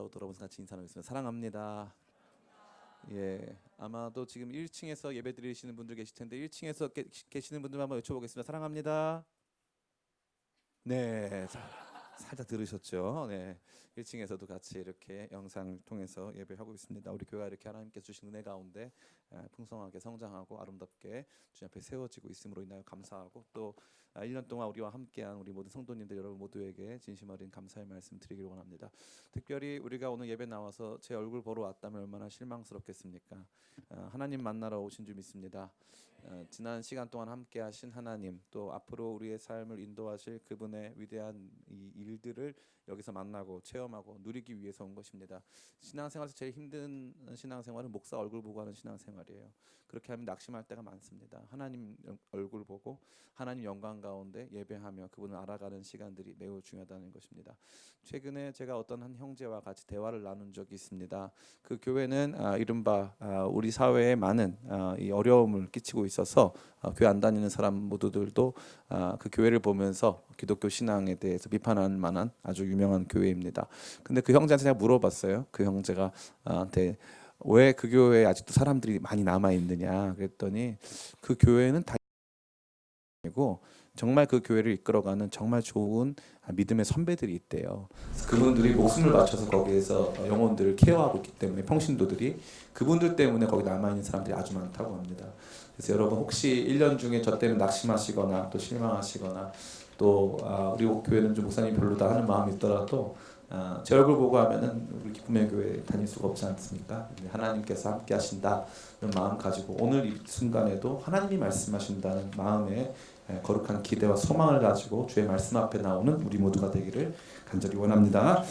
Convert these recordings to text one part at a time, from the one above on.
여러분 같이 인사하겠습니다. 사랑합니다. 예, 아마도 지금 1층에서 예배 드리시는 분들 계실 텐데 1층에서 계시는 분들 한번 외쳐보겠습니다. 사랑합니다. 네, 살짝 들으셨죠? 네, 1층에서도 같이 이렇게 영상 통해서 예배하고 있습니다. 우리 교회가 이렇게 하나님께서 주신 은혜 가운데 풍성하게 성장하고 아름답게 주님 앞에 세워지고 있음으로 인하여 감사하고 또 1년 동안 우리와 함께한 우리 모든 성도님들 여러분 모두에게 진심 어린 감사의 말씀 드리기를 원합니다. 특별히 우리가 오늘 예배 나와서 제 얼굴 보러 왔다면 얼마나 실망스럽겠습니까? 하나님 만나러 오신 줄 믿습니다. 지난 시간 동안 함께하신 하나님, 또 앞으로 우리의 삶을 인도하실 그분의 위대한 이 일들을 여기서 만나고 체험하고 누리기 위해서 온 것입니다. 신앙생활에서 제일 힘든 신앙생활은 목사 얼굴 보고 하는 신앙생활이에요. 그렇게 하면 낙심할 때가 많습니다. 하나님 얼굴 보고 하나님 영광 가운데 예배하며 그분을 알아가는 시간들이 매우 중요하다는 것입니다. 최근에 제가 어떤 한 형제와 같이 대화를 나눈 적이 있습니다. 그 교회는 이른바 우리 사회에 많은 이 어려움을 끼치고 있어서 교회 안 다니는 사람 모두들도 그 교회를 보면서 기독교 신앙에 대해서 비판할 만한 아주 유명한 교회입니다. 근데 그 형제한테 제가 물어봤어요. 그 형제가 한테 왜 그 교회에 아직도 사람들이 많이 남아 있느냐 그랬더니 그 교회는 다니고 정말 그 교회를 이끌어가는 정말 좋은 믿음의 선배들이 있대요. 그분들이 목숨을 바쳐서 거기에서 영혼들을 케어하고 있기 때문에 평신도들이 그분들 때문에 거기 남아있는 사람들이 아주 많다고 합니다. 그래서 여러분 혹시 1년 중에 저 때문에 낙심하시거나 또 실망하시거나 또 우리 교회는 좀 목사님 별로다 하는 마음이 있더라도 제 얼굴 보고 하면은 우리 기쁨의 교회 다닐 수가 없지 않습니까? 하나님께서 함께 하신다는 마음 가지고 오늘 이 순간에도 하나님이 말씀하신다는 마음에 거룩한 기대와 소망을 가지고 주의 말씀 앞에 나오는 우리 모두가 되기를 간절히 원합니다.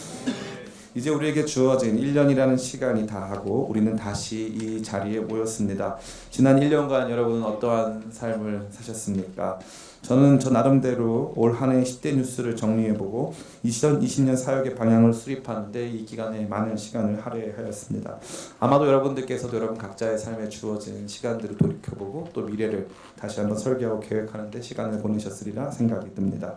이제 우리에게 주어진 1년이라는 시간이 다하고 우리는 다시 이 자리에 모였습니다. 지난 1년간 여러분은 어떠한 삶을 사셨습니까? 저는 저 나름대로 올 한 해 10대 뉴스를 정리해보고 2020년 사역의 방향을 수립하는데 이 기간에 많은 시간을 할애하였습니다. 아마도 여러분들께서도 여러분 각자의 삶에 주어진 시간들을 돌이켜보고 또 미래를 다시 한번 설계하고 계획하는데 시간을 보내셨으리라 생각이 듭니다.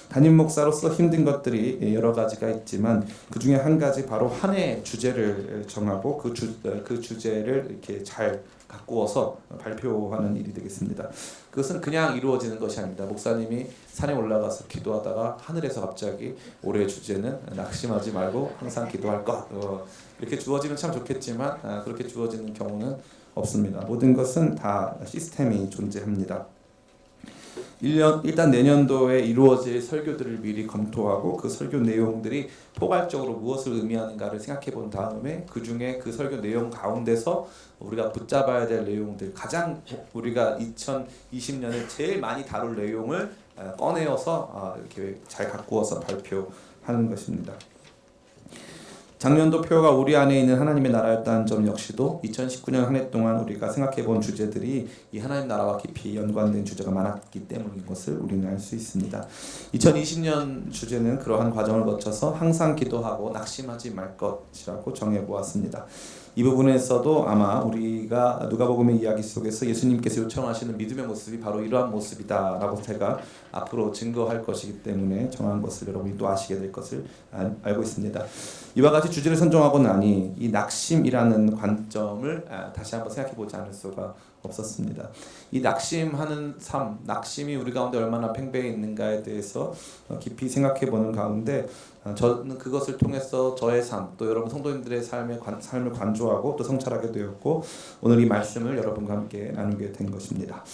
담임 목사로서 힘든 것들이 여러 가지가 있지만 그 중에 한 가지 바로 한 해 주제를 정하고 그 주제를 이렇게 잘 가꾸어서 발표하는 일이 되겠습니다. 그것은 그냥 이루어지는 것이 아닙니다. 목사님이 산에 올라가서 기도하다가 하늘에서 갑자기 올해의 주제는 낙심하지 말고 항상 기도할 것 이렇게 주어지면 참 좋겠지만 그렇게 주어지는 경우는 없습니다. 모든 것은 다 시스템이 존재합니다. 일단 내년도에 이루어질 설교들을 미리 검토하고 그 설교 내용들이 포괄적으로 무엇을 의미하는가를 생각해 본 다음에 그 중에 그 설교 내용 가운데서 우리가 붙잡아야 될 내용들 가장 우리가 2020년에 제일 많이 다룰 내용을 꺼내어서 이렇게 잘 가꾸어서 발표하는 것입니다. 작년도 표가 우리 안에 있는 하나님의 나라였다는 점 역시도 2019년 한 해 동안 우리가 생각해본 주제들이 이 하나님 나라와 깊이 연관된 주제가 많았기 때문인 것을 우리는 알 수 있습니다. 2020년 주제는 그러한 과정을 거쳐서 항상 기도하고 낙심하지 말 것이라고 정해보았습니다. 이 부분에서도 아마 우리가 누가복음의 이야기 속에서 예수님께서 요청하시는 믿음의 모습이 바로 이러한 모습이다라고 제가 앞으로 증거할 것이기 때문에 정한 것을 여러분이 또 아시게 될 것을 알고 있습니다. 이와 같이 주제를 선정하고 나니 이 낙심이라는 관점을 다시 한번 생각해 보지 않을 수가 없었습니다. 이 낙심하는 삶, 낙심이 우리 가운데 얼마나 팽배해 있는가에 대해서 깊이 생각해 보는 가운데 저는 그것을 통해서 저의 삶, 또 여러분 성도님들의 삶을 관조하고 또 성찰하게 되었고 오늘 이 말씀을 여러분과 함께 나누게 된 것입니다.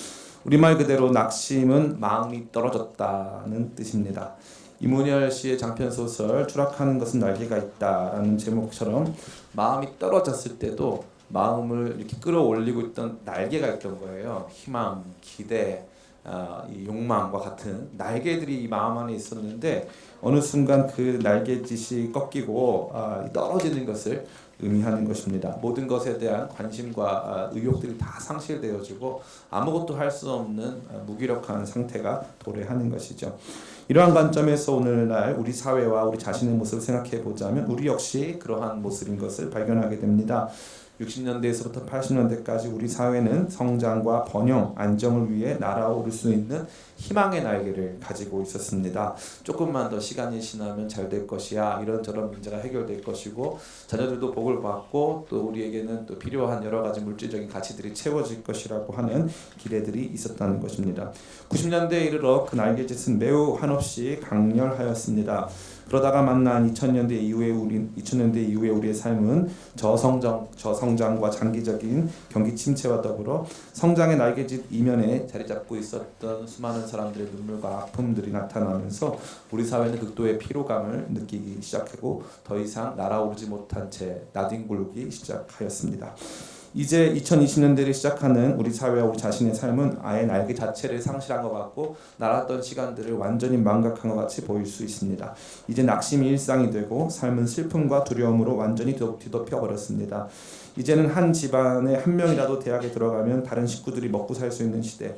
우리말 그대로 낙심은 마음이 떨어졌다는 뜻입니다. 이문열 씨의 장편 소설 추락하는 것은 날개가 있다라는 제목처럼 마음이 떨어졌을 때도 마음을 이렇게 끌어올리고 있던 날개가 있던 거예요. 희망, 기대, 이 욕망과 같은 날개들이 이 마음 안에 있었는데 어느 순간 그 날개짓이 꺾이고 떨어지는 것을 의미하는 것입니다. 모든 것에 대한 관심과 의욕들이 다 상실되어지고 아무것도 할 수 없는 무기력한 상태가 도래하는 것이죠. 이러한 관점에서 오늘날 우리 사회와 우리 자신의 모습을 생각해 보자면 우리 역시 그러한 모습인 것을 발견하게 됩니다. 60년대에서부터 80년대까지 우리 사회는 성장과 번영, 안정을 위해 날아오를 수 있는 희망의 날개를 가지고 있었습니다. 조금만 더 시간이 지나면 잘 될 것이야, 이런저런 문제가 해결될 것이고 자녀들도 복을 받고 또 우리에게는 또 필요한 여러 가지 물질적인 가치들이 채워질 것이라고 하는 기대들이 있었다는 것입니다. 90년대에 이르러 그 날개짓은 매우 한없이 강렬하였습니다. 그러다가 만난 2000년대 이후에 우리의 삶은 저성장과 장기적인 경기 침체와 더불어 성장의 날개짓 이면에 자리 잡고 있었던 수많은 사람들의 눈물과 아픔들이 나타나면서 우리 사회는 극도의 피로감을 느끼기 시작하고 더 이상 날아오르지 못한 채 나뒹굴기 시작하였습니다. 이제 2020년대를 시작하는 우리 사회와 우리 자신의 삶은 아예 날개 자체를 상실한 것 같고 날았던 시간들을 완전히 망각한 것 같이 보일 수 있습니다. 이제 낙심이 일상이 되고 삶은 슬픔과 두려움으로 완전히 뒤덮여 버렸습니다. 이제는 한 집안에 한 명이라도 대학에 들어가면 다른 식구들이 먹고 살 수 있는 시대,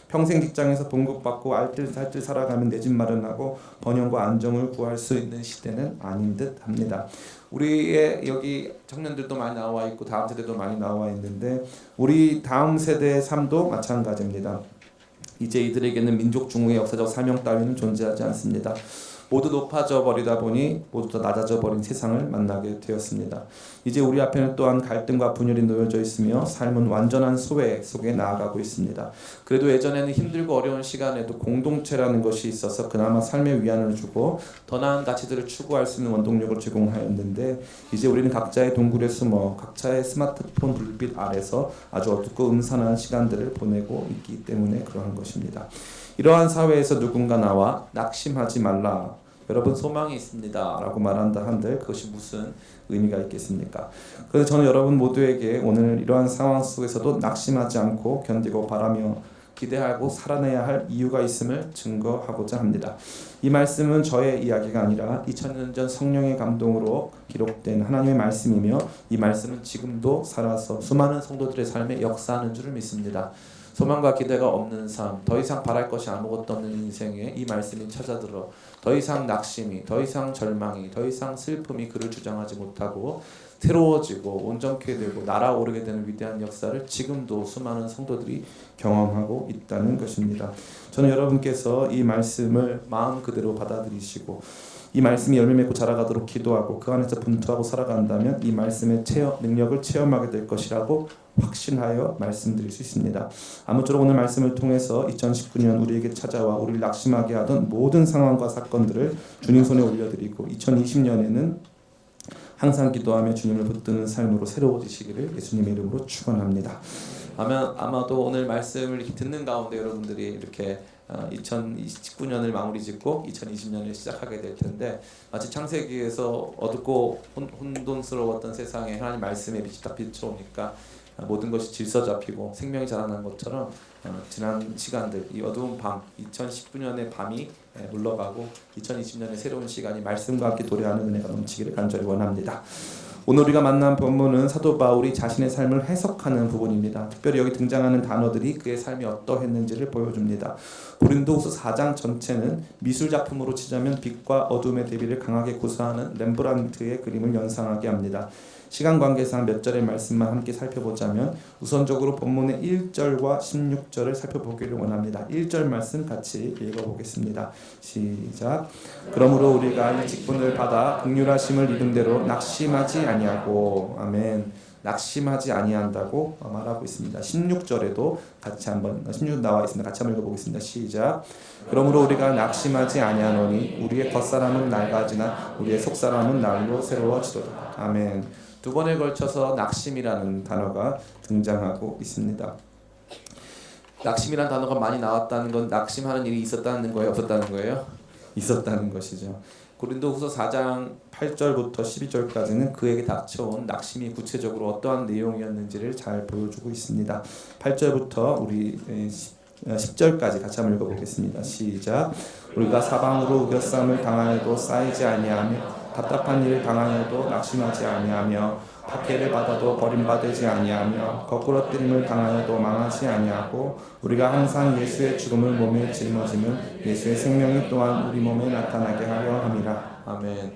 평생 직장에서 봉급받고 알뜰살뜰 살아가면 내 집 마련하고 번영과 안정을 구할 수 있는 시대는 아닌 듯 합니다. 우리의 여기 청년들도 많이 나와 있고 다음 세대도 많이 나와 있는데 우리 다음 세대의 삶도 마찬가지입니다. 이제 이들에게는 민족 중흥의 역사적 사명 따위는 존재하지 않습니다. 모두 높아져 버리다 보니 모두 다 낮아져 버린 세상을 만나게 되었습니다. 이제 우리 앞에는 또한 갈등과 분열이 놓여져 있으며 삶은 완전한 소외 속에 나아가고 있습니다. 그래도 예전에는 힘들고 어려운 시간에도 공동체라는 것이 있어서 그나마 삶의 위안을 주고 더 나은 가치들을 추구할 수 있는 원동력을 제공하였는데 이제 우리는 각자의 동굴에 숨어 각자의 스마트폰 불빛 아래서 아주 어둡고 음산한 시간들을 보내고 있기 때문에 그러한 것입니다. 이러한 사회에서 누군가 나와 낙심하지 말라, 여러분 소망이 있습니다 라고 말한다 한들 그것이 무슨 의미가 있겠습니까? 그래서 저는 여러분 모두에게 오늘 이러한 상황 속에서도 낙심하지 않고 견디고 바라며 기대하고 살아내야 할 이유가 있음을 증거하고자 합니다. 이 말씀은 저의 이야기가 아니라 2000년 전 성령의 감동으로 기록된 하나님의 말씀이며 이 말씀은 지금도 살아서 수많은 성도들의 삶에 역사하는 줄을 믿습니다. 소망과 기대가 없는 삶, 더 이상 바랄 것이 아무것도 없는 인생에 이 말씀이 찾아들어 더 이상 낙심이, 더 이상 절망이, 더 이상 슬픔이 그를 주장하지 못하고 새로워지고 온전케 되고 날아오르게 되는 위대한 역사를 지금도 수많은 성도들이 경험하고 있다는 것입니다. 저는 여러분께서 이 말씀을 마음 그대로 받아들이시고 이 말씀이 열매 맺고 자라가도록 기도하고 그 안에서 분투하고 살아간다면 이 말씀의 능력을 체험하게 될 것이라고 확신하여 말씀드릴 수 있습니다. 아무쪼록 오늘 말씀을 통해서 2019년 우리에게 찾아와 우리를 낙심하게 하던 모든 상황과 사건들을 주님 손에 올려드리고 2020년에는 항상 기도하며 주님을 붙드는 삶으로 새로워지시기를 예수님의 이름으로 축원합니다. 아마도 오늘 말씀을 듣는 가운데 여러분들이 이렇게 2019년을 마무리 짓고 2020년을 시작하게 될 텐데 마치 창세기에서 어둡고 혼돈스러웠던 세상에 하나님 말씀의 빛이 딱 비춰오니까 모든 것이 질서 잡히고 생명이 자라난 것처럼 지난 시간들, 이 어두운 밤, 2019년의 밤이 물러가고 2020년의 새로운 시간이 말씀과 함께 도래하는 은혜가 넘치기를 간절히 원합니다. 오늘 우리가 만난 본문은 사도 바울이 자신의 삶을 해석하는 부분입니다. 특별히 여기 등장하는 단어들이 그의 삶이 어떠했는지를 보여줍니다. 고린도후서 4장 전체는 미술 작품으로 치자면 빛과 어둠의 대비를 강하게 구사하는 렘브란트의 그림을 연상하게 합니다. 시간 관계상 몇 절의 말씀만 함께 살펴보자면 우선적으로 본문의 1절과 16절을 살펴보기를 원합니다. 1절 말씀 같이 읽어보겠습니다. 시작. 그러므로 우리가 이 직분을 받아 긍휼하심을 입은 대로 낙심하지 아니하고, 아멘, 낙심하지 아니한다고 말하고 있습니다. 16절에도 같이 한번 16 나와 있습니다. 같이 한번 읽어보겠습니다. 시작. 그러므로 우리가 낙심하지 아니하노니 우리의 겉사람은 낡아지나 우리의 속사람은 날로 새로워지도다. 아멘. 두 번에 걸쳐서 낙심이라는 단어가 등장하고 있습니다. 낙심이라는 단어가 많이 나왔다는 건 낙심하는 일이 있었다는 거예요? 없었다는 거예요? 있었다는 것이죠. 고린도후서 4장 8절부터 12절까지는 그에게 닥쳐온 낙심이 구체적으로 어떠한 내용이었는지를 잘 보여주고 있습니다. 8절부터 우리 10절까지 같이 한번 읽어보겠습니다. 시작. 우리가 사방으로 우겨싸움을 당하여도 쌓이지 아니하며 답답한 일을 당하여도 낙심하지 아니하며 박해를 받아도 버림받지 아니하며 거꾸러뜨림을 당하여도 망하지 아니하고 우리가 항상 예수의 죽음을 몸에 짊어지면 예수의 생명이 또한 우리 몸에 나타나게 하려 함이라. 아멘.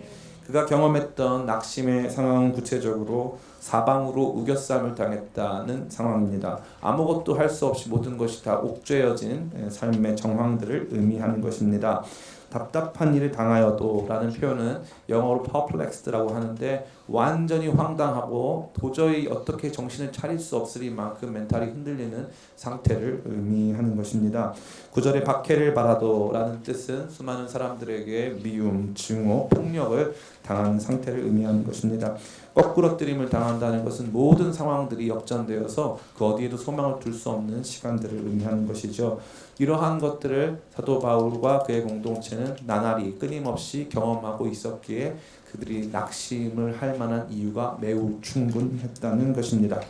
그가 경험했던 낙심의 상황은 구체적으로 사방으로 우겨쌈을 당했다는 상황입니다. 아무것도 할 수 없이 모든 것이 다 옥죄어진 삶의 정황들을 의미하는 것입니다. 답답한 일을 당하여도 라는 표현은 영어로 perplexed라고 하는데 완전히 황당하고 도저히 어떻게 정신을 차릴 수 없으리만큼 멘탈이 흔들리는 상태를 의미하는 것입니다. 9절에 박해를 받아도 라는 뜻은 수많은 사람들에게 미움, 증오, 폭력을 당하는 상태를 의미하는 것입니다. 거꾸러뜨림을 당한다는 것은 모든 상황들이 역전되어서 그 어디에도 소망을 둘 수 없는 시간들을 의미하는 것이죠. 이러한 것들을 사도 바울과 그의 공동체는 나날이 끊임없이 경험하고 있었기에 그들이 낙심을 할 만한 이유가 매우 충분했다는 것입니다.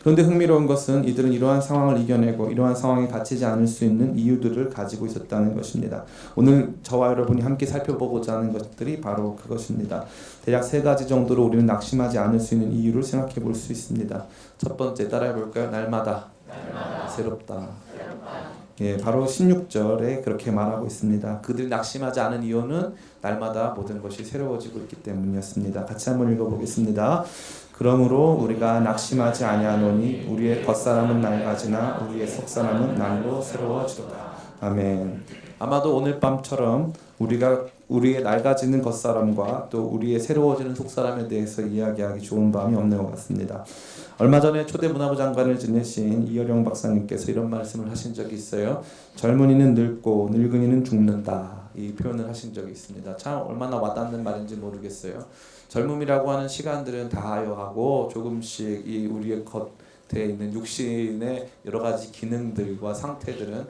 그런데 흥미로운 것은 이들은 이러한 상황을 이겨내고 이러한 상황에 갇히지 않을 수 있는 이유들을 가지고 있었다는 것입니다. 오늘 저와 여러분이 함께 살펴보고자 하는 것들이 바로 그것입니다. 대략 3가지 정도로 우리는 낙심하지 않을 수 있는 이유를 생각해 볼 수 있습니다. 첫 번째 따라해 볼까요? 날마다 새롭다. 예, 바로 16절에 그렇게 말하고 있습니다. 그들이 낙심하지 않은 이유는 날마다 모든 것이 새로워지고 있기 때문이었습니다. 같이 한번 읽어보겠습니다. 그러므로 우리가 낙심하지 아니하노니 우리의 겉사람은 낡아지나 우리의 속사람은 날로 새로워지도다. 아멘. 아마도 오늘 밤처럼 우리가 우리의 낡아지는 겉사람과 또 우리의 새로워지는 속사람에 대해서 이야기하기 좋은 밤이 없는 것 같습니다. 얼마 전에 초대문화부 장관을 지내신 이어령 박사님께서 이런 말씀을 하신 적이 있어요. 젊은이는 늙고 늙은이는 죽는다. 이 표현을 하신 적이 있습니다. 참 얼마나 와닿는 말인지 모르겠어요. 젊음이라고 하는 시간들은 다하여가고 조금씩 이 우리의 겉에 있는 육신의 여러 가지 기능들과 상태들은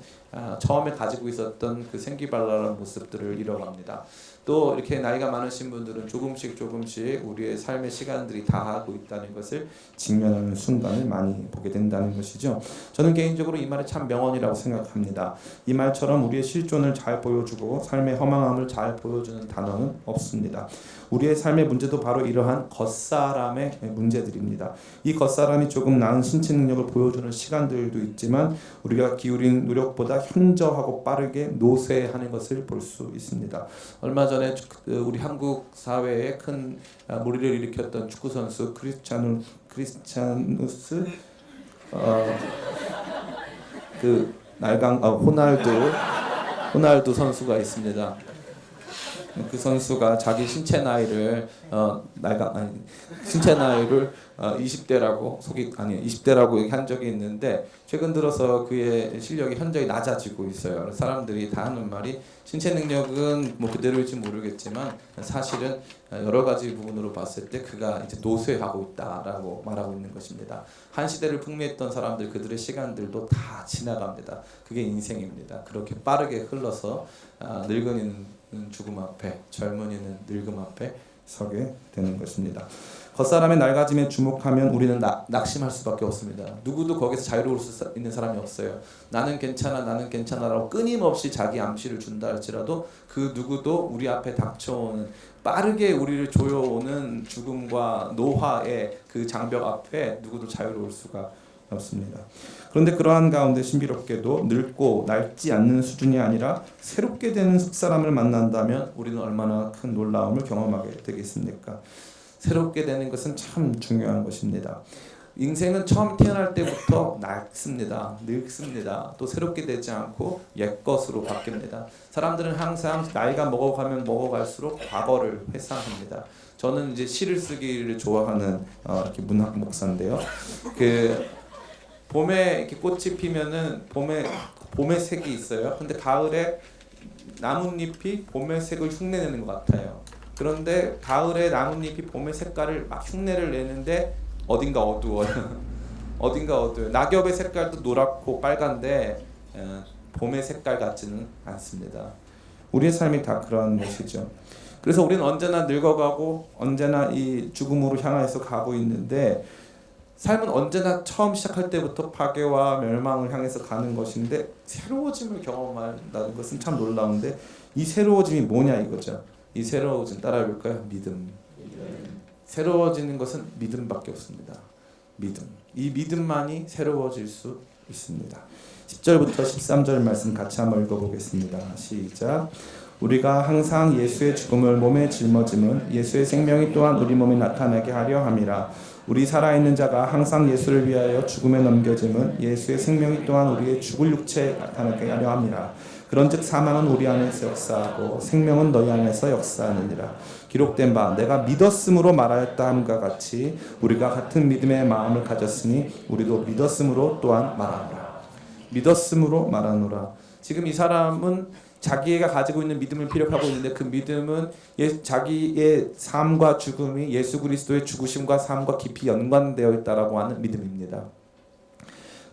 처음에 가지고 있었던 그 생기발랄한 모습들을 잃어갑니다. 또 이렇게 나이가 많으신 분들은 조금씩 우리의 삶의 시간들이 다하고 있다는 것을 직면하는 순간을 많이 보게 된다는 것이죠. 저는 개인적으로 이 말이 참 명언이라고 생각합니다. 이 말처럼 우리의 실존을 잘 보여주고 삶의 허망함을 잘 보여주는 단어는 없습니다. 우리의 삶의 문제도 바로 이러한 겉사람의 문제들입니다. 이 겉사람이 조금 나은 신체 능력을 보여주는 시간들도 있지만 우리가 기울인 노력보다 현저하고 빠르게 노쇠하는 것을 볼 수 있습니다. 얼마 전에 우리 한국 사회에 큰 무리를 일으켰던 축구 선수 크리스찬누스 그 호날두 선수가 있습니다. 그 선수가 자기 신체 나이를 20대라고 얘기한 적이 있는데 최근 들어서 그의 실력이 현저히 낮아지고 있어요. 사람들이 다 하는 말이 신체 능력은 뭐 그대로일지 모르겠지만 사실은 여러 가지 부분으로 봤을 때 그가 이제 노쇠하고 있다라고 말하고 있는 것입니다. 한 시대를 풍미했던 사람들 그들의 시간들도 다 지나갑니다. 그게 인생입니다. 그렇게 빠르게 흘러서 늙은이는 죽음 앞에, 젊은이는 늙음 앞에 서게 되는 것입니다. 겉사람의 낡아짐에 주목하면 우리는 낙심할 수밖에 없습니다. 누구도 거기서 자유로울 수 있는 사람이 없어요. 나는 괜찮아라고 끊임없이 자기 암시를 준다 할지라도 그 누구도 우리 앞에 닥쳐오는 빠르게 우리를 조여오는 죽음과 노화의 그 장벽 앞에 누구도 자유로울 수가 없습니다. 그런데 그러한 가운데 신비롭게도 늙고 낡지 않는 수준이 아니라 새롭게 되는 속사람을 만난다면 우리는 얼마나 큰 놀라움을 경험하게 되겠습니까? 새롭게 되는 것은 참 중요한 것입니다. 인생은 처음 태어날 때부터 늙습니다. 또 새롭게 되지 않고 옛것으로 바뀝니다. 사람들은 항상 나이가 먹어가면 먹어갈수록 과거를 회상합니다. 저는 이제 시를 쓰기를 좋아하는 이렇게 문학 목사인데요. 봄에 이렇게 꽃이 피면은 봄의 색이 있어요. 근데 가을에 나뭇잎이 봄의 색을 흉내내는 것 같아요. 그런데 가을에 나뭇잎이 봄의 색깔을 막 흉내를 내는데 어딘가 어두워요. 낙엽의 색깔도 노랗고 빨간데 봄의 색깔 같지는 않습니다. 우리의 삶이 다 그런 것이죠. 그래서 우리는 언제나 늙어가고 언제나 이 죽음으로 향해서 가고 있는데 삶은 언제나 처음 시작할 때부터 파괴와 멸망을 향해서 가는 것인데 새로워짐을 경험한다는 것은 참 놀라운데 이 새로워짐이 뭐냐 이거죠. 이 새로워짐 따라해볼까요? 믿음. 새로워지는 것은 믿음밖에 없습니다. 믿음. 이 믿음만이 새로워질 수 있습니다. 10절부터 13절 말씀 같이 한번 읽어보겠습니다. 시작. 우리가 항상 예수의 죽음을 몸에 짊어짐은 예수의 생명이 또한 우리 몸에 나타나게 하려 함이라. 우리 살아있는 자가 항상 예수를 위하여 죽음에 넘겨짐은 예수의 생명이 또한 우리의 죽을 육체에 나타나게 하려 함이라. 그런즉 사망은 우리 안에서 역사하고 생명은 너희 안에서 역사하느니라. 기록된 바 내가 믿었음으로 말하였다 함과 같이 우리가 같은 믿음의 마음을 가졌으니 우리도 믿었음으로 또한 말하노라. 믿었음으로 말하노라. 지금 이 사람은 자기가 가지고 있는 믿음을 피력하고 있는데 그 믿음은 자기의 삶과 죽음이 예수 그리스도의 죽으심과 삶과 깊이 연관되어 있다라고 하는 믿음입니다.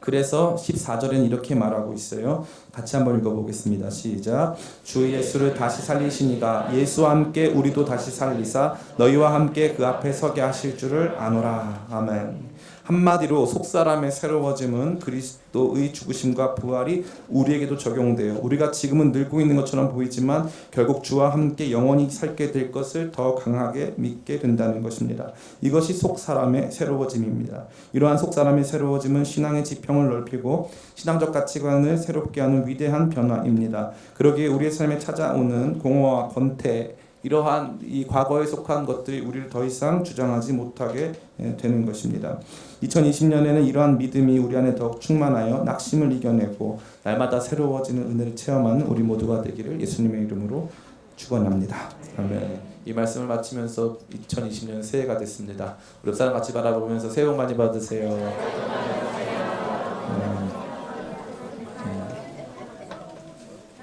그래서 14절에는 이렇게 말하고 있어요. 같이 한번 읽어보겠습니다. 시작. 주 예수를 다시 살리시니가 예수와 함께 우리도 다시 살리사 너희와 함께 그 앞에 서게 하실 줄을 아노라. 아멘. 한마디로 속사람의 새로워짐은 그리스도의 죽으심과 부활이 우리에게도 적용돼요. 우리가 지금은 늙고 있는 것처럼 보이지만 결국 주와 함께 영원히 살게 될 것을 더 강하게 믿게 된다는 것입니다. 이것이 속사람의 새로워짐입니다. 이러한 속사람의 새로워짐은 신앙의 지평을 넓히고 신앙적 가치관을 새롭게 하는 위대한 변화입니다. 그러기에 우리의 삶에 찾아오는 공허와 권태, 이러한 이 과거에 속한 것들이 우리를 더 이상 주장하지 못하게 되는 것입니다. 2020년에는 이러한 믿음이 우리 안에 더욱 충만하여 낙심을 이겨내고 날마다 새로워지는 은혜를 체험하는 우리 모두가 되기를 예수님의 이름으로 축원합니다. 아멘. 이 말씀을 마치면서 2020년 새해가 됐습니다. 우리 옆 사람 같이 바라보면서 새해 복 많이 받으세요.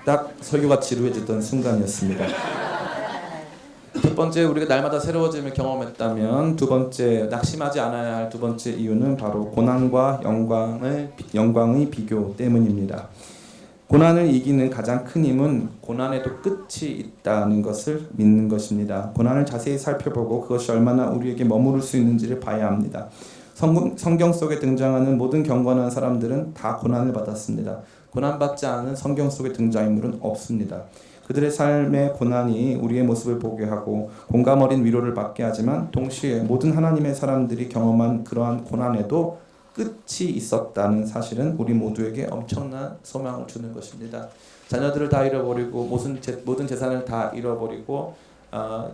딱 설교가 지루해지던 순간이었습니다. 첫 번째, 우리가 날마다 새로워짐을 경험했다면 두 번째, 낙심하지 않아야 할 두 번째 이유는 바로 고난과 영광의 비교 때문입니다. 고난을 이기는 가장 큰 힘은 고난에도 끝이 있다는 것을 믿는 것입니다. 고난을 자세히 살펴보고 그것이 얼마나 우리에게 머무를 수 있는지를 봐야 합니다. 성경 속에 등장하는 모든 경건한 사람들은 다 고난을 받았습니다. 고난받지 않은 성경 속의 등장인물은 없습니다. 그들의 삶의 고난이 우리의 모습을 보게 하고 공감 어린 위로를 받게 하지만 동시에 모든 하나님의 사람들이 경험한 그러한 고난에도 끝이 있었다는 사실은 우리 모두에게 엄청난 소망을 주는 것입니다. 자녀들을 다 잃어버리고 모든 재산을 다 잃어버리고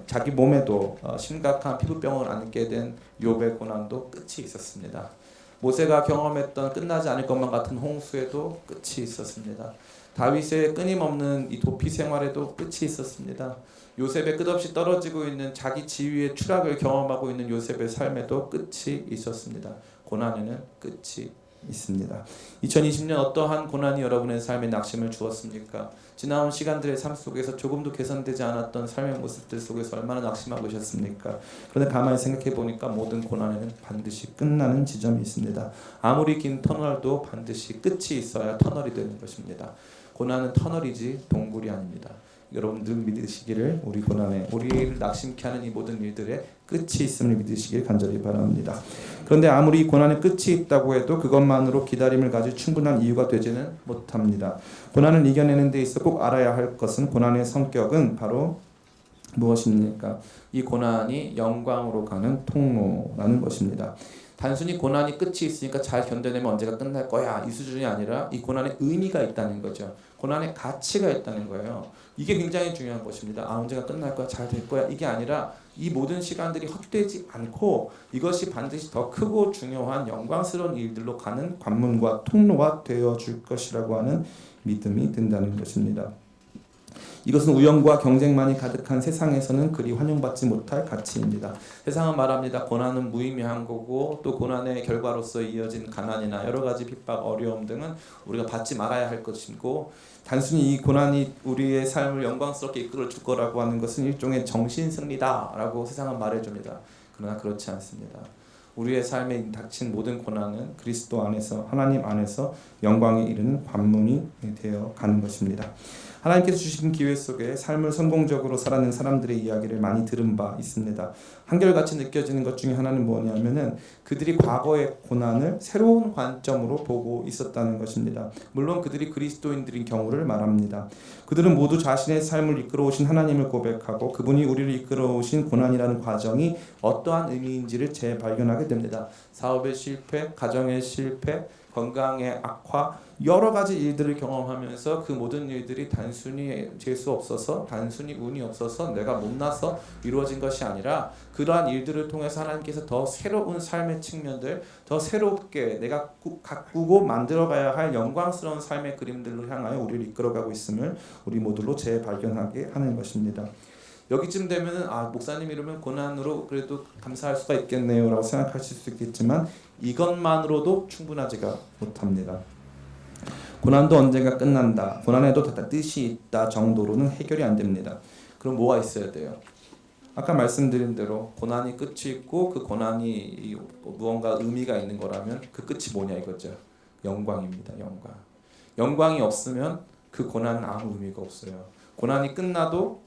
자기 몸에도 심각한 피부병을 앓게 된 욥의 고난도 끝이 있었습니다. 모세가 경험했던 끝나지 않을 것만 같은 홍수에도 끝이 있었습니다. 다윗의 끊임없는 이 도피 생활에도 끝이 있었습니다. 요셉의 끝없이 떨어지고 있는 자기 지위의 추락을 경험하고 있는 요셉의 삶에도 끝이 있었습니다. 고난에는 끝이 있습니다. 2020년 어떠한 고난이 여러분의 삶에 낙심을 주었습니까? 지나온 시간들의 삶 속에서 조금도 개선되지 않았던 삶의 모습들 속에서 얼마나 낙심하고 계셨습니까? 그런데 가만히 생각해 보니까 모든 고난에는 반드시 끝나는 지점이 있습니다. 아무리 긴 터널도 반드시 끝이 있어야 터널이 되는 것입니다. 고난은 터널이지 동굴이 아닙니다. 여러분들 믿으시기를 우리 고난에 우리를 낙심케 하는 이 모든 일들의 끝이 있음을 믿으시길 간절히 바랍니다. 그런데 아무리 고난의 끝이 있다고 해도 그것만으로 기다림을 가질 충분한 이유가 되지는 못합니다. 고난을 이겨내는 데 있어 꼭 알아야 할 것은 고난의 성격은 바로 무엇입니까? 이 고난이 영광으로 가는 통로라는 것입니다. 단순히 고난이 끝이 있으니까 잘 견뎌내면 언제가 끝날 거야 이 수준이 아니라 이 고난에 의미가 있다는 거죠. 고난에 가치가 있다는 거예요. 이게 굉장히 중요한 것입니다. 언제가 끝날 거야, 잘 될 거야 이게 아니라 이 모든 시간들이 헛되지 않고 이것이 반드시 더 크고 중요한 영광스러운 일들로 가는 관문과 통로가 되어줄 것이라고 하는 믿음이 든다는 것입니다. 이것은 우연과 경쟁만이 가득한 세상에서는 그리 환영받지 못할 가치입니다. 세상은 말합니다. 고난은 무의미한 거고 또 고난의 결과로서 이어진 가난이나 여러 가지 핍박, 어려움 등은 우리가 받지 말아야 할 것이고 단순히 이 고난이 우리의 삶을 영광스럽게 이끌어줄 거라고 하는 것은 일종의 정신승리다라고 세상은 말해줍니다. 그러나 그렇지 않습니다. 우리의 삶에 닥친 모든 고난은 그리스도 안에서 하나님 안에서 영광에 이르는 관문이 되어 가는 것입니다. 하나님께서 주신 기회 속에 삶을 성공적으로 살아낸 사람들의 이야기를 많이 들은 바 있습니다. 한결같이 느껴지는 것 중에 하나는 뭐냐면은 그들이 과거의 고난을 새로운 관점으로 보고 있었다는 것입니다. 물론 그들이 그리스도인들인 경우를 말합니다. 그들은 모두 자신의 삶을 이끌어오신 하나님을 고백하고 그분이 우리를 이끌어오신 고난이라는 과정이 어떠한 의미인지를 재발견하게 됩니다. 사업의 실패, 가정의 실패, 건강의 악화, 여러 가지 일들을 경험하면서 그 모든 일들이 단순히 재수 없어서, 단순히 운이 없어서, 내가 못나서 이루어진 것이 아니라 그러한 일들을 통해서 하나님께서 더 새로운 삶의 측면들, 더 새롭게 내가 가꾸고 만들어가야 할 영광스러운 삶의 그림들로 향하여 우리를 이끌어가고 있음을 우리 모두로 재발견하게 하는 것입니다. 여기쯤 되면은 목사님 이러면 고난으로 그래도 감사할 수가 있겠네요라고 생각하실 수 있겠지만 이것만으로도 충분하지가 못합니다. 고난도 언젠가 끝난다. 고난에도 다 뜻이 있다 정도로는 해결이 안 됩니다. 그럼 뭐가 있어야 돼요? 아까 말씀드린 대로 고난이 끝이 있고 그 고난이 무언가 의미가 있는 거라면 그 끝이 뭐냐 이거죠. 영광입니다. 영광. 영광이 없으면 그 고난은 아무 의미가 없어요. 고난이 끝나도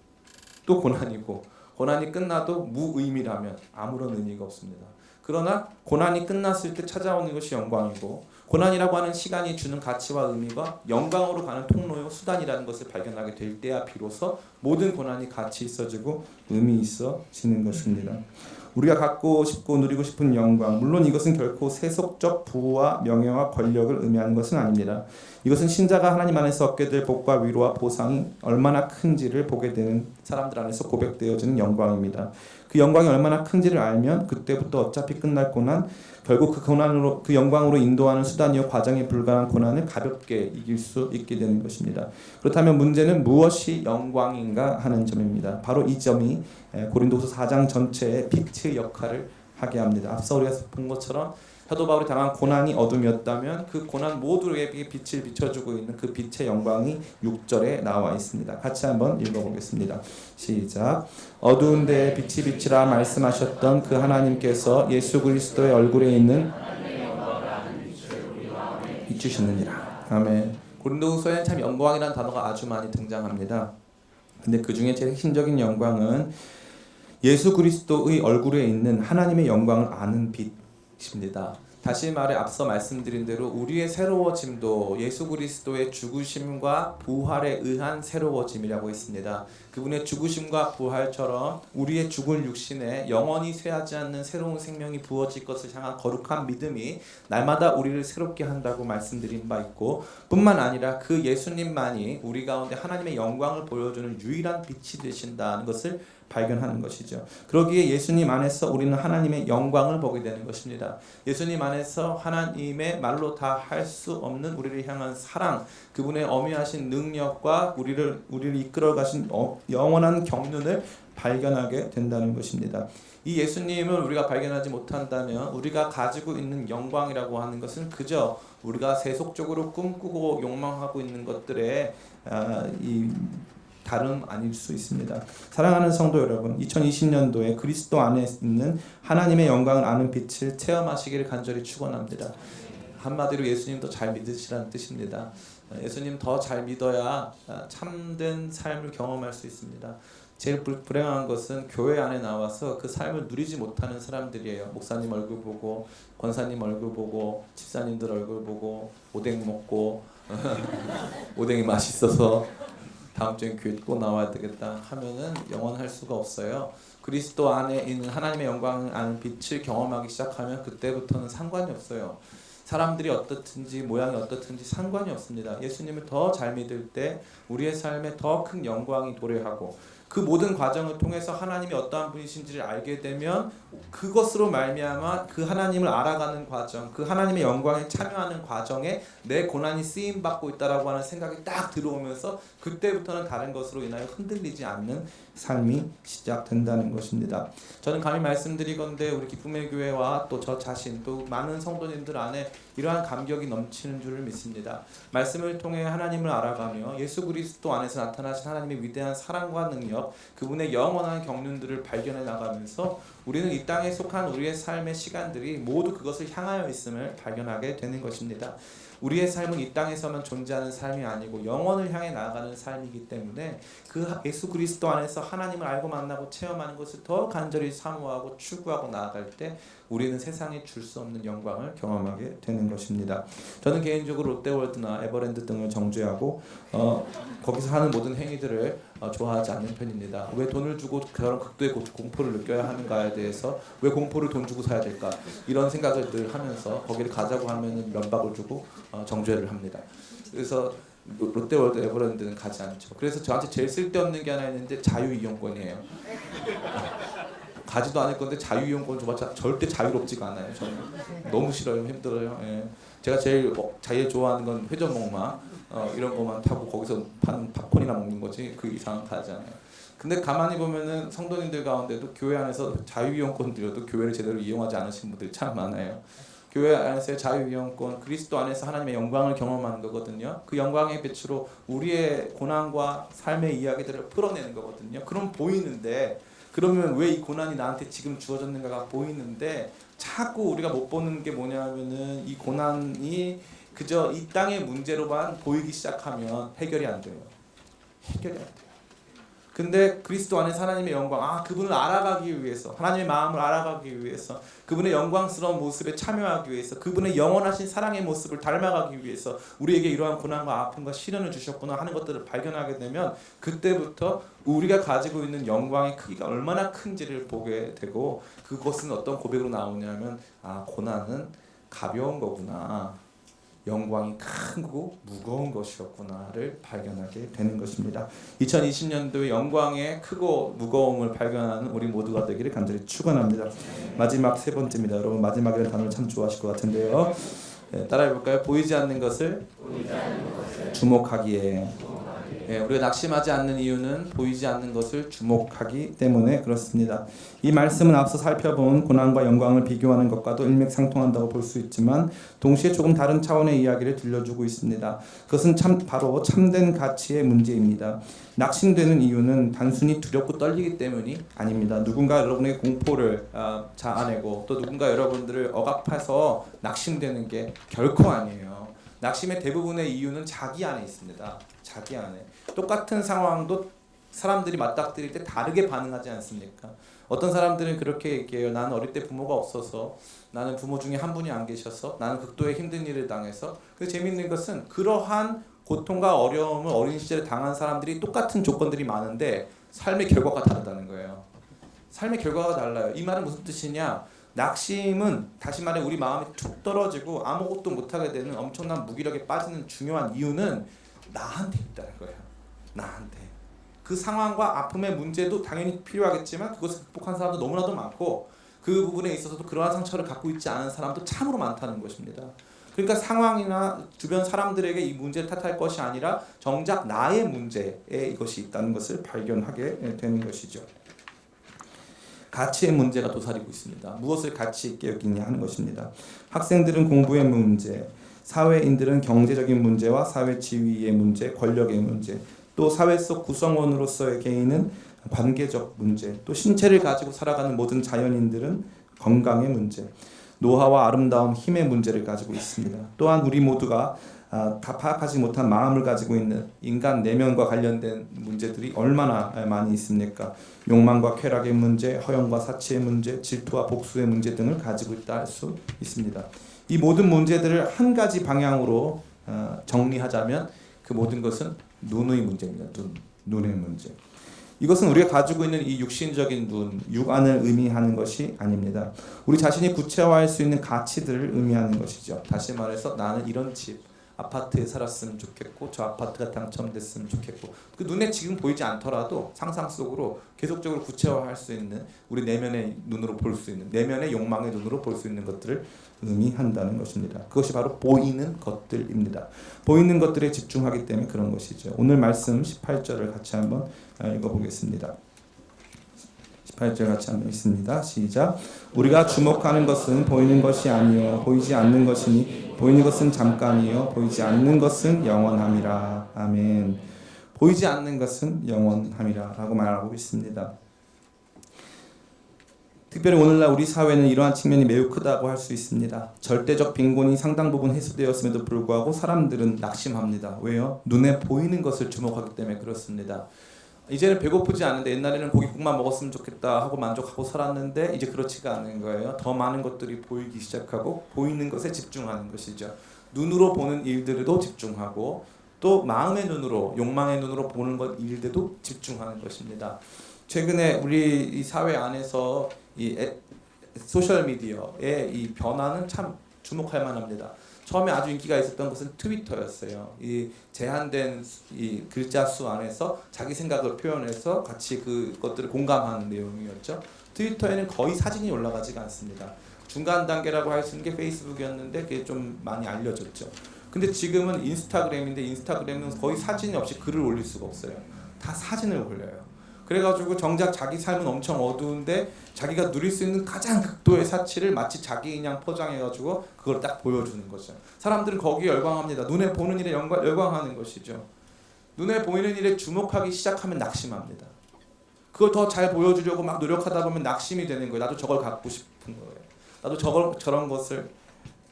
또 고난이고 고난이 끝나도 무의미라면 아무런 의미가 없습니다. 그러나 고난이 끝났을 때 찾아오는 것이 영광이고 고난이라고 하는 시간이 주는 가치와 의미가 영광으로 가는 통로요 수단이라는 것을 발견하게 될 때야 비로소 모든 고난이 가치 있어지고 의미 있어지는 것입니다. 우리가 갖고 싶고 누리고 싶은 영광, 물론 이것은 결코 세속적 부와 명예와 권력을 의미하는 것은 아닙니다. 이것은 신자가 하나님 안에서 얻게 될 복과 위로와 보상이 얼마나 큰지를 보게 되는 사람들 안에서 고백되어지는 영광입니다. 그 영광이 얼마나 큰지를 알면 그때부터 어차피 끝날 고난, 결국 그 고난으로 그 영광으로 인도하는 수단이요 과정에 불과한 고난을 가볍게 이길 수 있게 되는 것입니다. 그렇다면 문제는 무엇이 영광인가 하는 점입니다. 바로 이 점이 고린도서 4장 전체의 빛의 역할을 하게 합니다. 앞서 우리가 본 것처럼 사도 바울이 당한 고난이 어둠이었다면 그 고난 모두에게 빛을 비춰주고 있는 그 빛의 영광이 6절에 나와 있습니다. 같이 한번 읽어보겠습니다. 시작. 어두운 데에 빛이 비치라 말씀하셨던 그 하나님께서 예수 그리스도의 얼굴에 있는 비추셨느니라. 아멘. 고린도후서에는 참 영광이라는 단어가 아주 많이 등장합니다. 근데 그 중에 제일 핵심적인 영광은 예수 그리스도의 얼굴에 있는 하나님의 영광을 아는 빛입니다. 다시 말해 앞서 말씀드린 대로 우리의 새로워짐도 예수 그리스도의 죽으심과 부활에 의한 새로워짐이라고 했습니다. 그분의 죽으심과 부활처럼 우리의 죽을 육신에 영원히 쇠하지 않는 새로운 생명이 부어질 것을 향한 거룩한 믿음이 날마다 우리를 새롭게 한다고 말씀드린 바 있고 뿐만 아니라 그 예수님만이 우리 가운데 하나님의 영광을 보여주는 유일한 빛이 되신다는 것을 발견하는 것이죠. 그러기에 예수님 안에서 우리는 하나님의 영광을 보게 되는 것입니다. 예수님 안에서 하나님의 말로 다 할 수 없는 우리를 향한 사랑, 그분의 어미하신 능력과 우리를 이끌어 가신 영원한 경륜을 발견하게 된다는 것입니다. 이 예수님을 우리가 발견하지 못한다면 우리가 가지고 있는 영광이라고 하는 것은 그저 우리가 세속적으로 꿈꾸고 욕망하고 있는 것들에 다름 아닐 수 있습니다. 사랑하는 성도 여러분, 2020년도에 그리스도 안에 있는 하나님의 영광을 아는 빛을 체험하시기를 간절히 축원합니다. 한마디로 예수님 더 잘 믿으시라는 뜻입니다. 예수님 더 잘 믿어야 참된 삶을 경험할 수 있습니다. 제일 불행한 것은 교회 안에 나와서 그 삶을 누리지 못하는 사람들이에요. 목사님 얼굴 보고, 권사님 얼굴 보고, 집사님들 얼굴 보고, 오뎅 먹고 오뎅이 맛있어서 다음 주엔 교회 꼭 나와야 되겠다 하면은 영원할 수가 없어요. 그리스도 안에 있는 하나님의 영광을 아는 빛을 경험하기 시작하면 그때부터는 상관이 없어요. 사람들이 어떻든지 모양이 어떻든지 상관이 없습니다. 예수님을 더 잘 믿을 때 우리의 삶에 더 큰 영광이 도래하고 그 모든 과정을 통해서 하나님이 어떠한 분이신지를 알게 되면 그것으로 말미암아 그 하나님을 알아가는 과정, 그 하나님의 영광에 참여하는 과정에 내 고난이 쓰임받고 있다라고 하는 생각이 딱 들어오면서 그때부터는 다른 것으로 인하여 흔들리지 않는 삶이 시작된다는 것입니다. 저는 감히 말씀드리건대 우리 기쁨의 교회와 또 저 자신 또 많은 성도님들 안에 이러한 감격이 넘치는 줄을 믿습니다. 말씀을 통해 하나님을 알아가며 예수 그리스도 안에서 나타나신 하나님의 위대한 사랑과 능력, 그분의 영원한 경륜들을 발견해 나가면서 우리는 이 땅에 속한 우리의 삶의 시간들이 모두 그것을 향하여 있음을 발견하게 되는 것입니다. 우리의 삶은 이 땅에서만 존재하는 삶이 아니고 영원을 향해 나아가는 삶이기 때문에 그 예수 그리스도 안에서 하나님을 알고 만나고 체험하는 것을 더 간절히 사모하고 추구하고 나아갈 때 우리는 세상에 줄 수 없는 영광을 경험하게 되는 것입니다. 저는 개인적으로 롯데월드나 에버랜드 등을 정죄하고 거기서 하는 모든 행위들을 좋아하지 않는 편입니다. 왜 돈을 주고 그런 극도의 공포를 느껴야 하는가에 대해서 왜 공포를 돈 주고 사야 될까 이런 생각을 늘 하면서 거기를 가자고 하면은 면박을 주고 정죄를 합니다. 그래서 롯데월드 에버랜드는 가지 않죠. 그래서 저한테 제일 쓸데없는 게 하나 있는데 자유이용권이에요. 가지도 않을 건데 자유이용권 줘봤자 절대 자유롭지가 않아요. 저는 너무 싫어요. 힘들어요. 예. 제가 제일 좋아하는 건 회전목마 이런 거만 타고 거기서 파는 팝콘이나 먹는 거지 그 이상 가지 않아요. 근데 가만히 보면은 성도님들 가운데도 교회 안에서 자유이용권 드려도 교회를 제대로 이용하지 않으신 분들이 참 많아요. 교회 안에서의 자유이용권, 그리스도 안에서 하나님의 영광을 경험하는 거거든요. 그 영광의 빛으로 우리의 고난과 삶의 이야기들을 풀어내는 거거든요. 그럼 보이는데 그러면 왜 이 고난이 나한테 지금 주어졌는가가 보이는데 자꾸 우리가 못 보는 게 뭐냐면은 이 고난이 그저 이 땅의 문제로만 보이기 시작하면 해결이 안 돼요. 해결이 안 돼요. 근데 그리스도 안에 하나님의 영광, 그분을 알아가기 위해서, 하나님의 마음을 알아가기 위해서, 그분의 영광스러운 모습에 참여하기 위해서, 그분의 영원하신 사랑의 모습을 닮아가기 위해서 우리에게 이러한 고난과 아픔과 시련을 주셨구나 하는 것들을 발견하게 되면 그때부터 우리가 가지고 있는 영광의 크기가 얼마나 큰지를 보게 되고, 그것은 어떤 고백으로 나오냐면 고난은 가벼운 거구나, 영광이 크고 무거운 것이었구나를 발견하게 되는 것입니다. 2020년도의 영광의 크고 무거움을 발견하는 우리 모두가 되기를 간절히 축원합니다. 마지막 세 번째입니다. 여러분 마지막이라는 단어를 참 좋아하실 것 같은데요. 따라해볼까요? 보이지 않는 것을 주목하기에. 우리가 낙심하지 않는 이유는 보이지 않는 것을 주목하기 때문에 그렇습니다. 이 말씀은 앞서 살펴본 고난과 영광을 비교하는 것과도 일맥상통한다고 볼 수 있지만 동시에 조금 다른 차원의 이야기를 들려주고 있습니다. 그것은 바로 참된 가치의 문제입니다. 낙심되는 이유는 단순히 두렵고 떨리기 때문이 아닙니다. 누군가 여러분의 공포를 자아내고 또 누군가 여러분들을 억압해서 낙심되는 게 결코 아니에요. 낙심의 대부분의 이유는 자기 안에 있습니다. 자기 안에. 똑같은 상황도 사람들이 맞닥뜨릴 때 다르게 반응하지 않습니까? 어떤 사람들은 그렇게 얘기해요. 나는 어릴 때 부모가 없어서, 나는 부모 중에 한 분이 안 계셔서, 나는 극도의 힘든 일을 당해서. 그 재밌는 것은 그러한 고통과 어려움을 어린 시절에 당한 사람들이 똑같은 조건들이 많은데 삶의 결과가 다르다는 거예요. 삶의 결과가 달라요. 이 말은 무슨 뜻이냐? 낙심은 다시 말해 우리 마음이 툭 떨어지고 아무것도 못하게 되는 엄청난 무기력에 빠지는 중요한 이유는 나한테 있다는 거예요. 나한테. 그 상황과 아픔의 문제도 당연히 필요하겠지만 그것을 극복한 사람도 너무나도 많고 그 부분에 있어서도 그러한 상처를 갖고 있지 않은 사람도 참으로 많다는 것입니다. 그러니까 상황이나 주변 사람들에게 이 문제를 탓할 것이 아니라 정작 나의 문제에 이것이 있다는 것을 발견하게 되는 것이죠. 가치의 문제가 도사리고 있습니다. 무엇을 가치 있게 여기냐 하는 것입니다. 학생들은 공부의 문제, 사회인들은 경제적인 문제와 사회 지위의 문제, 권력의 문제, 또 사회 속 구성원으로서의 개인은 관계적 문제, 또 신체를 가지고 살아가는 모든 자연인들은 건강의 문제, 노화와 아름다움, 힘의 문제를 가지고 있습니다. 또한 우리 모두가 다 파악하지 못한 마음을 가지고 있는 인간 내면과 관련된 문제들이 얼마나 많이 있습니까? 욕망과 쾌락의 문제, 허영과 사치의 문제, 질투와 복수의 문제 등을 가지고 있다 할 수 있습니다. 이 모든 문제들을 한 가지 방향으로 정리하자면 그 모든 것은 눈의 문제입니다. 눈의 문제. 이것은 우리가 가지고 있는 이 육신적인 눈, 육안을 의미하는 것이 아닙니다. 우리 자신이 구체화할 수 있는 가치들을 의미하는 것이죠. 다시 말해서 나는 이런 집, 아파트에 살았으면 좋겠고 저 아파트가 당첨됐으면 좋겠고 그 눈에 지금 보이지 않더라도 상상 속으로 계속적으로 구체화할 수 있는 우리 내면의 눈으로 볼 수 있는 내면의 욕망의 눈으로 볼 수 있는 것들을 의미한다는 것입니다. 그것이 바로 보이는 것들입니다. 보이는 것들에 집중하기 때문에 그런 것이죠. 오늘 말씀 18절을 같이 한번 읽어보겠습니다. 18절 같이 한번 읽습니다. 시작. 우리가 주목하는 것은 보이는 것이 아니요 보이지 않는 것이니 보이는 것은 잠깐이요 보이지 않는 것은 영원함이라. 아멘. 보이지 않는 것은 영원함이라 라고 말하고 있습니다. 특별히 오늘날 우리 사회는 이러한 측면이 매우 크다고 할 수 있습니다. 절대적 빈곤이 상당 부분 해소되었음에도 불구하고 사람들은 낙심합니다. 왜요? 눈에 보이는 것을 주목하기 때문에 그렇습니다. 이제는 배고프지 않은데 옛날에는 고깃국만 먹었으면 좋겠다 하고 만족하고 살았는데 이제 그렇지가 않은 거예요. 더 많은 것들이 보이기 시작하고 보이는 것에 집중하는 것이죠. 눈으로 보는 일들에도 집중하고 또 마음의 눈으로, 욕망의 눈으로 보는 것 일에도 집중하는 것입니다. 최근에 우리 이 사회 안에서 소셜 미디어의 이 변화는 참 주목할 만합니다. 처음에 아주 인기가 있었던 것은 트위터였어요. 이 제한된 이 글자 수 안에서 자기 생각을 표현해서 같이 그것들을 공감하는 내용이었죠. 트위터에는 거의 사진이 올라가지가 않습니다. 중간 단계라고 할 수 있는 게 페이스북이었는데 그게 좀 많이 알려졌죠. 근데 지금은 인스타그램인데 인스타그램은 거의 사진이 없이 글을 올릴 수가 없어요. 다 사진을 올려요. 그래가지고 정작 자기 삶은 엄청 어두운데 자기가 누릴 수 있는 가장 극도의 사치를 마치 자기 인양 포장해가지고 그걸 딱 보여주는 거죠. 사람들은 거기에 열광합니다. 눈에 보는 일에 열광하는 것이죠. 눈에 보이는 일에 주목하기 시작하면 낙심합니다. 그걸 더 잘 보여주려고 막 노력하다 보면 낙심이 되는 거예요. 나도 저걸 갖고 싶은 거예요. 나도 저런 것을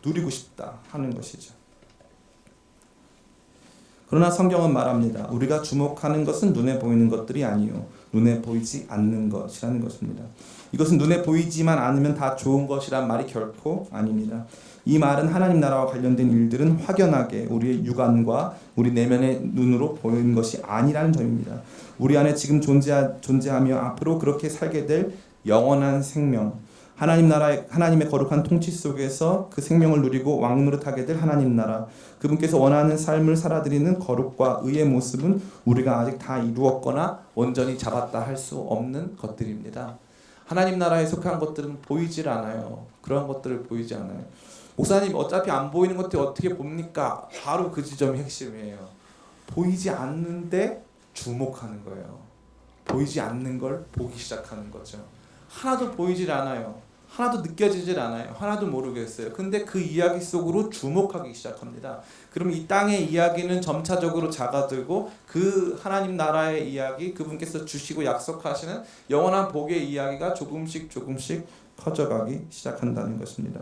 누리고 싶다 하는 것이죠. 그러나 성경은 말합니다. 우리가 주목하는 것은 눈에 보이는 것들이 아니요 눈에 보이지 않는 것이라는 것입니다. 이것은 눈에 보이지만 않으면 다 좋은 것이란 말이 결코 아닙니다. 이 말은 하나님 나라와 관련된 일들은 확연하게 우리의 육안과 우리 내면의 눈으로 보이는 것이 아니라는 점입니다. 우리 안에 지금 존재하며 앞으로 그렇게 살게 될 영원한 생명, 하나님의 거룩한 통치 속에서 그 생명을 누리고 왕노릇하게 될 하나님 나라, 그분께서 원하는 삶을 살아드리는 거룩과 의의 모습은 우리가 아직 다 이루었거나 온전히 잡았다 할 수 없는 것들입니다. 하나님 나라에 속한 것들은 보이질 않아요. 그런 것들을 보이지 않아요. 목사님, 어차피 안 보이는 것들 어떻게 봅니까? 바로 그 지점이 핵심이에요. 보이지 않는데 주목하는 거예요. 보이지 않는 걸 보기 시작하는 거죠. 하나도 보이질 않아요. 하나도 느껴지질 않아요. 하나도 모르겠어요. 근데 그 이야기 속으로 주목하기 시작합니다. 그럼 이 땅의 이야기는 점차적으로 작아들고 그 하나님 나라의 이야기, 그분께서 주시고 약속하시는 영원한 복의 이야기가 조금씩 커져가기 시작한다는 것입니다.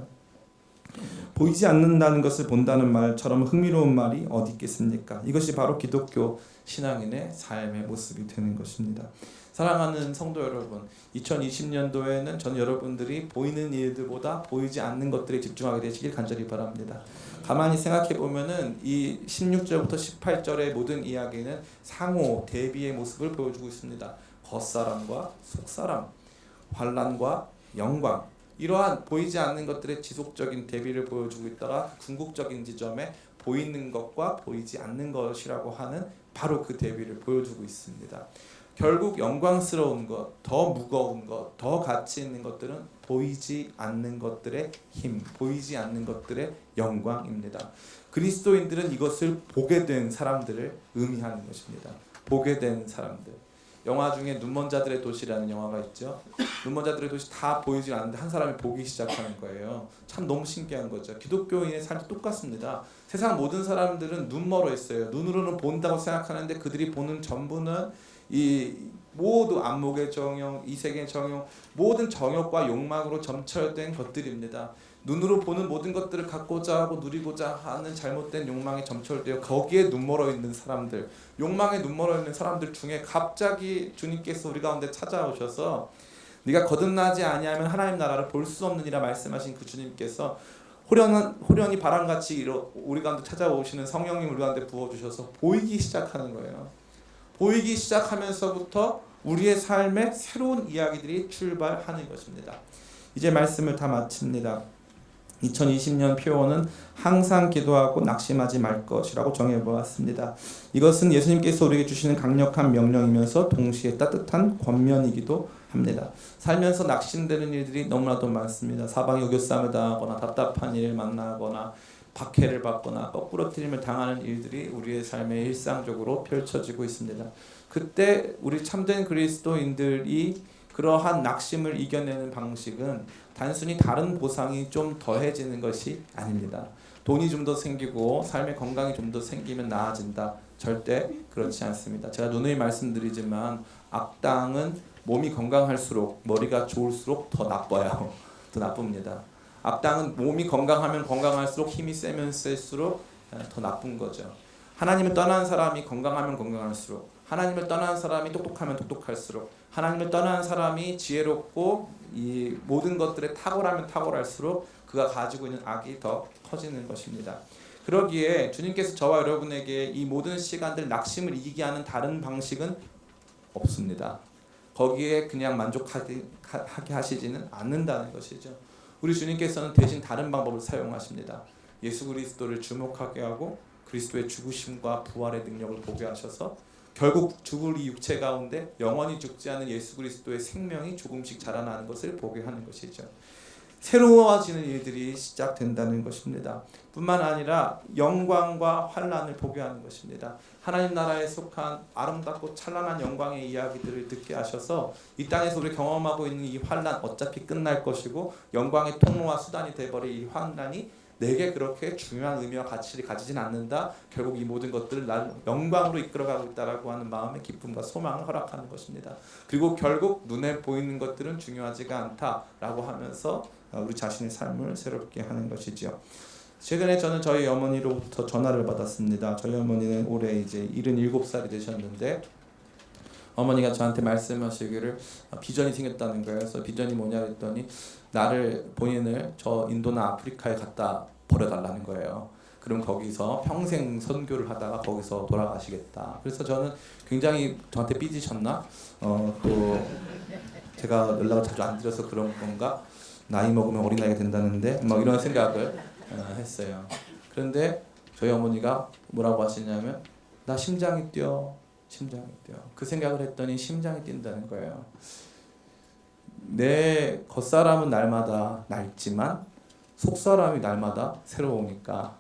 보이지 않는다는 것을 본다는 말처럼 흥미로운 말이 어디 있겠습니까? 이것이 바로 기독교 신앙인의 삶의 모습이 되는 것입니다. 사랑하는 성도 여러분, 2020년도에는 전 여러분들이 보이는 일들보다 보이지 않는 것들에 집중하게 되시길 간절히 바랍니다. 가만히 생각해 보면은 이 16절부터 18절의 모든 이야기는 상호 대비의 모습을 보여주고 있습니다. 겉사람과 속사람, 환난과 영광, 이러한 보이지 않는 것들의 지속적인 대비를 보여주고 있다가 궁극적인 지점에 보이는 것과 보이지 않는 것이라고 하는 바로 그 대비를 보여주고 있습니다. 결국 영광스러운 것, 더 무거운 것, 더 가치 있는 것들은 보이지 않는 것들의 힘, 보이지 않는 것들의 영광입니다. 그리스도인들은 이것을 보게 된 사람들을 의미하는 것입니다. 보게 된 사람들. 영화 중에 눈먼 자들의 도시라는 영화가 있죠. 눈먼 자들의 도시 다 보이지 않는데 한 사람이 보기 시작하는 거예요. 참 너무 신기한 거죠. 기독교인의 삶도 똑같습니다. 세상 모든 사람들은 눈멀어 있어요. 눈으로는 본다고 생각하는데 그들이 보는 전부는 이 모두 안목의 정욕, 이색의 정욕, 모든 정욕과 욕망으로 점철된 것들입니다. 눈으로 보는 모든 것들을 갖고자 하고 누리고자 하는 잘못된 욕망에 점철되어 거기에 눈멀어 있는 사람들, 욕망에 눈멀어 있는 사람들 중에 갑자기 주님께서 우리 가운데 찾아오셔서 네가 거듭나지 아니하면 하나님 나라를 볼 수 없느니라 말씀하신 그 주님께서 호련히 바람같이 우리 가운데 찾아오시는 성령님 우리 가운데 부어주셔서 보이기 시작하는 거예요. 보이기 시작하면서부터 우리의 삶에 새로운 이야기들이 출발하는 것입니다. 이제 말씀을 다 마칩니다. 2020년 표어는 항상 기도하고 낙심하지 말 것이라고 정해보았습니다. 이것은 예수님께서 우리에게 주시는 강력한 명령이면서 동시에 따뜻한 권면이기도 합니다. 살면서 낙심되는 일들이 너무나도 많습니다. 사방에 우겨싸움을 당하거나 답답한 일을 만나거나 박해를 받거나 거꾸러뜨림을 당하는 일들이 우리의 삶에 일상적으로 펼쳐지고 있습니다. 그때 우리 참된 그리스도인들이 그러한 낙심을 이겨내는 방식은 단순히 다른 보상이 좀 더해지는 것이 아닙니다. 돈이 좀 더 생기고 삶의 건강이 좀 더 생기면 나아진다. 절대 그렇지 않습니다. 제가 누누이 말씀드리지만 악당은 몸이 건강할수록 머리가 좋을수록 더 나빠요. 더 나쁩니다. 악당은 몸이 건강하면 건강할수록 힘이 세면 셀수록 더 나쁜 거죠. 하나님을 떠난 사람이 건강하면 건강할수록, 하나님을 떠난 사람이 똑똑하면 똑똑할수록, 하나님을 떠난 사람이 지혜롭고 이 모든 것들에 탁월하면 탁월할수록 그가 가지고 있는 악이 더 커지는 것입니다. 그러기에 주님께서 저와 여러분에게 이 모든 시간들 낙심을 이기게 하는 다른 방식은 없습니다. 거기에 그냥 만족하게 하시지는 않는다는 것이죠. 우리 주님께서는 대신 다른 방법을 사용하십니다. 예수 그리스도를 주목하게 하고 그리스도의 죽으심과 부활의 능력을 보게 하셔서 결국 죽을 이 육체 가운데 영원히 죽지 않은 예수 그리스도의 생명이 조금씩 자라나는 것을 보게 하는 것이죠. 새로워지는 일들이 시작된다는 것입니다. 뿐만 아니라 영광과 환란을 보게 하는 것입니다. 하나님 나라에 속한 아름답고 찬란한 영광의 이야기들을 듣게 하셔서 이 땅에서 우리 경험하고 있는 이 환란 어차피 끝날 것이고 영광의 통로와 수단이 되어버린 이 환란이 내게 그렇게 중요한 의미와 가치를 가지진 않는다. 결국 이 모든 것들을 날 영광으로 이끌어가고 있다라고 하는 마음의 기쁨과 소망을 허락하는 것입니다. 그리고 결국 눈에 보이는 것들은 중요하지가 않다라고 하면서 우리 자신의 삶을 새롭게 하는 것이죠. 최근에 저는 저희 어머니로부터 전화를 받았습니다. 저희 어머니는 올해 이제 77살이 되셨는데 어머니가 저한테 말씀하시기를 비전이 생겼다는 거예요. 그래서 비전이 뭐냐 했더니 본인을 저 인도나 아프리카에 갖다 버려달라는 거예요. 그럼 거기서 평생 선교를 하다가 거기서 돌아가시겠다. 그래서 저는 굉장히 저한테 삐지셨나? 또 제가 연락을 자주 안 드려서 그런 건가? 나이 먹으면 어린아이가 된다는데 막 이런 생각을 했어요. 그런데 저희 어머니가 뭐라고 하시냐면 나 심장이 뛰어. 그 생각을 했더니 심장이 뛴다는 거예요. 내 겉사람은 날마다 낡지만 속사람이 날마다 새로우니까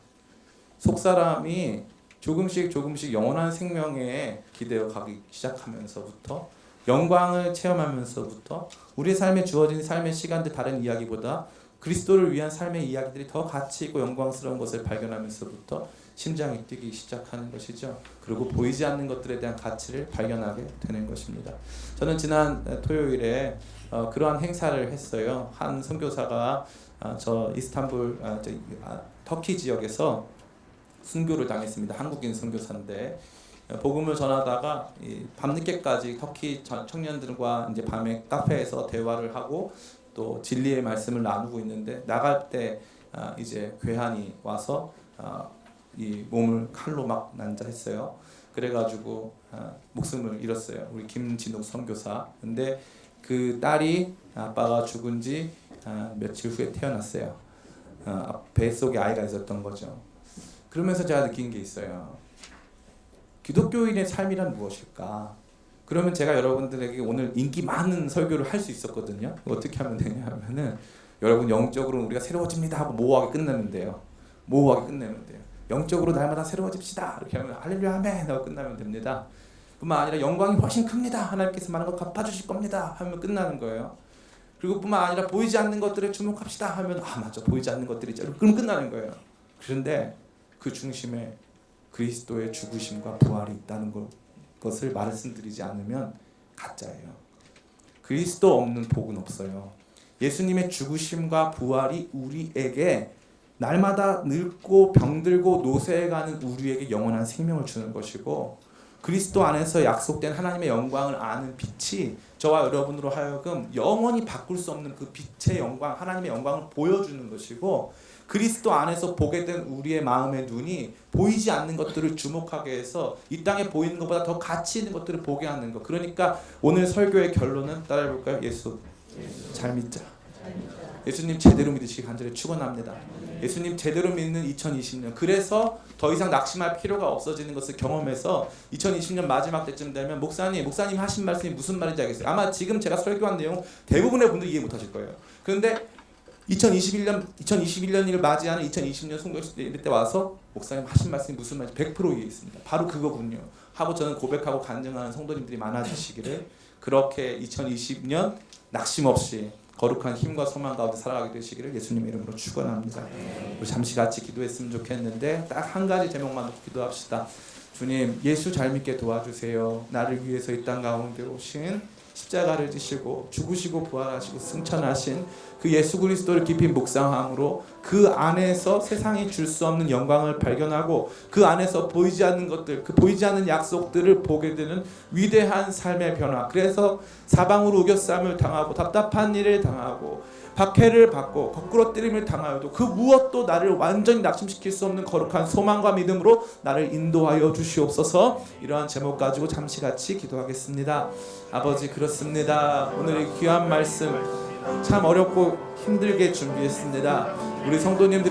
속사람이 조금씩 영원한 생명에 기대어 가기 시작하면서부터 영광을 체험하면서부터 우리의 삶에 주어진 삶의 시간들 다른 이야기보다 그리스도를 위한 삶의 이야기들이 더 가치 있고 영광스러운 것을 발견하면서부터 심장이 뛰기 시작하는 것이죠. 그리고 보이지 않는 것들에 대한 가치를 발견하게 되는 것입니다. 저는 지난 토요일에 그러한 행사를 했어요. 한 선교사가 저 이스탄불 터키 지역에서 순교를 당했습니다. 한국인 선교사인데 복음을 전하다가 밤늦게까지 터키 청년들과 이제 밤에 카페에서 대화를 하고 또 진리의 말씀을 나누고 있는데 나갈 때 이제 괴한이 와서 이 몸을 칼로 막 난자했어요. 그래가지고 목숨을 잃었어요. 우리 김진욱 선교사. 근데 그 딸이 아빠가 죽은 지 며칠 후에 태어났어요. 뱃속에 아이가 있었던 거죠. 그러면서 제가 느낀 게 있어요. 기독교인의 삶이란 무엇일까? 그러면 제가 여러분들에게 오늘 인기 많은 설교를 할 수 있었거든요. 어떻게 하면 되냐 하면은 여러분 영적으로 우리가 새로워집니다 하고 모호하게 끝내면 돼요. 영적으로 날마다 새로워집시다. 이렇게 하면 할렐루야 아멘 하고 끝나면 됩니다. 뿐만 아니라 영광이 훨씬 큽니다. 하나님께서 많은 것 갚아주실 겁니다. 하면 끝나는 거예요. 그리고 뿐만 아니라 보이지 않는 것들에 주목합시다 하면 맞아 보이지 않는 것들이 있죠. 그럼 끝나는 거예요. 그런데 그 중심에 그리스도의 죽으심과 부활이 있다는 것을 말씀드리지 않으면 가짜예요. 그리스도 없는 복은 없어요. 예수님의 죽으심과 부활이 우리에게 날마다 늙고 병들고 노쇠해가는 우리에게 영원한 생명을 주는 것이고 그리스도 안에서 약속된 하나님의 영광을 아는 빛이 저와 여러분으로 하여금 영원히 바꿀 수 없는 그 빛의 영광, 하나님의 영광을 보여주는 것이고 그리스도 안에서 보게 된 우리의 마음의 눈이 보이지 않는 것들을 주목하게 해서 이 땅에 보이는 것보다 더 가치 있는 것들을 보게 하는 것. 그러니까 오늘 설교의 결론은 따라해볼까요? 예수 잘 믿자. 예수님 제대로 믿으시기 간절히 축원합니다. 예수님 제대로 믿는 2020년. 그래서 더 이상 낙심할 필요가 없어지는 것을 경험해서 2020년 마지막 때쯤 되면 목사님 하신 말씀이 무슨 말인지 알겠어요. 아마 지금 제가 설교한 내용 대부분의 분들이 이해 못하실 거예요. 그런데 2021년을 맞이하는 2020년 송교시 때 와서 목사님 하신 말씀이 무슨 말인지 100% 이해했습니다. 바로 그거군요. 하고 저는 고백하고 간증하는 성도님들이 많아지시기를 그렇게 2020년 낙심 없이 거룩한 힘과 소망 가운데 살아가게 되시기를 예수님의 이름으로 축원합니다. 우리 잠시 같이 기도했으면 좋겠는데 딱 한 가지 제목만 놓고 기도합시다. 주님, 예수 잘 믿게 도와주세요. 나를 위해서 이 땅 가운데 오신 십자가를 지시고 죽으시고 부활하시고 승천하신 그 예수 그리스도를 깊이 묵상함으로 그 안에서 세상이 줄 수 없는 영광을 발견하고 그 안에서 보이지 않는 것들, 그 보이지 않는 약속들을 보게 되는 위대한 삶의 변화. 그래서 사방으로 우겨싸움을 당하고 답답한 일을 당하고 박해를 받고 거꾸러뜨림을 당하여도 그 무엇도 나를 완전히 낙심시킬 수 없는 거룩한 소망과 믿음으로 나를 인도하여 주시옵소서. 이러한 제목 가지고 잠시 같이 기도하겠습니다. 아버지, 그렇습니다. 오늘 이 귀한 말씀 참 어렵고 힘들게 준비했습니다. 우리 성도님들이